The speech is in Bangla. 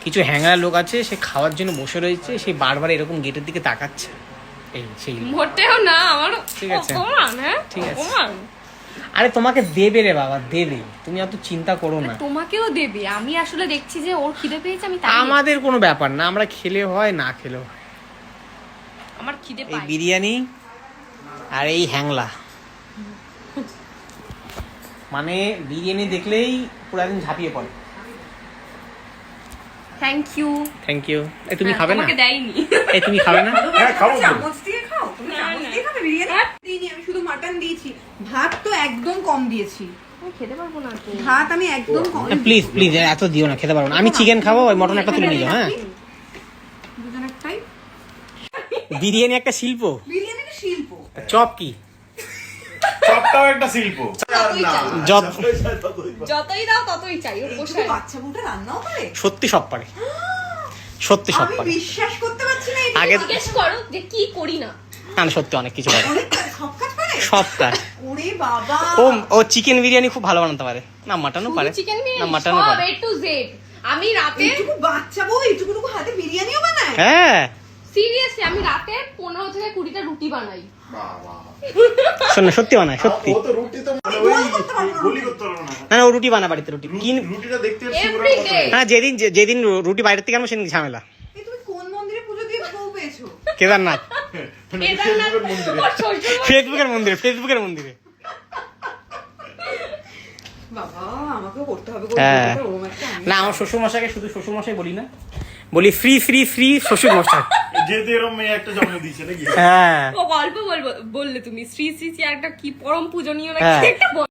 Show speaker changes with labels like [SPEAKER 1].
[SPEAKER 1] কিছু হ্যাংলা লোক আছে, সে খাওয়ার জন্য বসে রয়েছে, সে বারবার এরকম গেটের দিকে তাকাচ্ছে। এই সেই
[SPEAKER 2] মোটেও না, আমার
[SPEAKER 1] ঠিক আছে,
[SPEAKER 2] অপমান, হ্যাঁ
[SPEAKER 1] ঠিক আছে।
[SPEAKER 2] অপমান।
[SPEAKER 1] আরে তোমাকে দেবে রে বাবা, দেবে, তুমি অত চিন্তা করো না।
[SPEAKER 2] তোমাকেও দেবে, আমি আসলে দেখছি যে ওর খিদে পেয়েছে, আমি তাই
[SPEAKER 1] আমাদের কোনো ব্যাপার না, আমরা খেলে হয় না খেলেও হয়।
[SPEAKER 2] আমার খিদে
[SPEAKER 1] এই
[SPEAKER 2] পায়।
[SPEAKER 1] বিরিয়ানি আর এই হ্যাংলা, মানে বিরিয়ানি দেখলেই পুরো একদিন ঝাঁপিয়ে পড়ে।
[SPEAKER 2] Thank you.
[SPEAKER 1] Thank you. এই তুমি খাবে না?
[SPEAKER 2] তোমাকে দেয়নি।
[SPEAKER 1] এই তুমি খাবে না?
[SPEAKER 3] হ্যাঁ খাবো তো।
[SPEAKER 4] চামচ দিয়ে খাও, তুমি চামচ দিয়ে খাবে বিরিয়ানি? দিইনি, আমি শুধু মাটন দিয়েছি, ভাত তো একদম কম দিয়েছি।
[SPEAKER 2] আমি খেতে পারবো না তো।
[SPEAKER 4] ভাত আমি একদম কম।
[SPEAKER 1] প্লিজ প্লিজ এত দিও না, খেতে পারবো না। আমি চিকেন খাবো, ওই মটন একটা তুলে নিও। হ্যাঁ,
[SPEAKER 4] দুজন একটাই।
[SPEAKER 1] বিরিয়ানি একটা শিল্প।
[SPEAKER 4] বিরিয়ানিটা শিল্প।
[SPEAKER 1] চপ কি?
[SPEAKER 3] সবটাও একটা শিল্প।
[SPEAKER 2] যতই দাও ততই চাই, ওর
[SPEAKER 4] এইটুকু
[SPEAKER 2] পোষায়।
[SPEAKER 4] বাচ্চা বুটা রান্নাও পারে?
[SPEAKER 1] সত্যি সব পারে, সত্যি সব
[SPEAKER 4] আমি
[SPEAKER 1] পারে।
[SPEAKER 4] বিশ্বাস করতে পারছি না। এইটুকু
[SPEAKER 1] আগে-
[SPEAKER 2] জিজ্ঞেস করো যে কি করি না।
[SPEAKER 1] না না, সত্যি অনেক কিছু পারে,
[SPEAKER 4] অনেক সব কাজ পারে?
[SPEAKER 1] সব কাজ।
[SPEAKER 4] ওরে বাবা।
[SPEAKER 1] ও ও চিকেন বিরিয়ানি খুব ভালো বানাতে পারে। না মাটনও পারে,
[SPEAKER 2] চিকেন
[SPEAKER 1] না
[SPEAKER 2] বিরিয়ানি
[SPEAKER 1] মাটনও
[SPEAKER 2] সব
[SPEAKER 1] পারে।
[SPEAKER 2] A to Z। আমি রাতে
[SPEAKER 4] এইটুকু বাচ্চা বউ এইটুকু হাতে বিরিয়ানিও বানায়?
[SPEAKER 1] হ্যাঁ,
[SPEAKER 2] সিরিয়াসলি আমি রাতে 15 থেকে 20টা রুটি বানাই।
[SPEAKER 1] শোন না, সত্যি বানায়, সত্যি।
[SPEAKER 3] ও তো রুটি তো মানে ওই গোলি করতে পারবো না।
[SPEAKER 1] না না, ও রুটি বানা বাড়িতে, রুটি কিন।
[SPEAKER 3] রুটিটা দেখতে
[SPEAKER 2] Every day।
[SPEAKER 1] হ্যাঁ, যেদিন রুটি বাইরের থেকে আনবো সেদিন ঝামেলা।
[SPEAKER 4] এই তুমি কোন মন্দিরে পুজো দিয়ে বউ পেয়েছো?
[SPEAKER 1] কেদারনাথ,
[SPEAKER 2] কেদারনাথ ওর শ্বশুর
[SPEAKER 1] ফেসবুকের মন্দিরে, ফেসবুকের মন্দিরে।
[SPEAKER 4] বাবা আমাকেও করতে হবে গো,
[SPEAKER 1] হ্যাঁ।
[SPEAKER 4] ওরকম একটা আমি-
[SPEAKER 1] না, আমার শ্বশুর মশাইকে শুধু শ্বশুর মশাই বলি না, বলি ফ্রি ফ্রি ফ্রি শ্বশুর মশাই।
[SPEAKER 3] যেহেতু এরকম মেয়ে একটা জন্ম দিয়েছে নাকি?
[SPEAKER 1] হ্যাঁ
[SPEAKER 2] ও গল্প বললে তুমি শ্রী শ্রী শ্রী একটা কি পরম পূজনীয় নাকি
[SPEAKER 1] হ্যাঁ।
[SPEAKER 2] একটা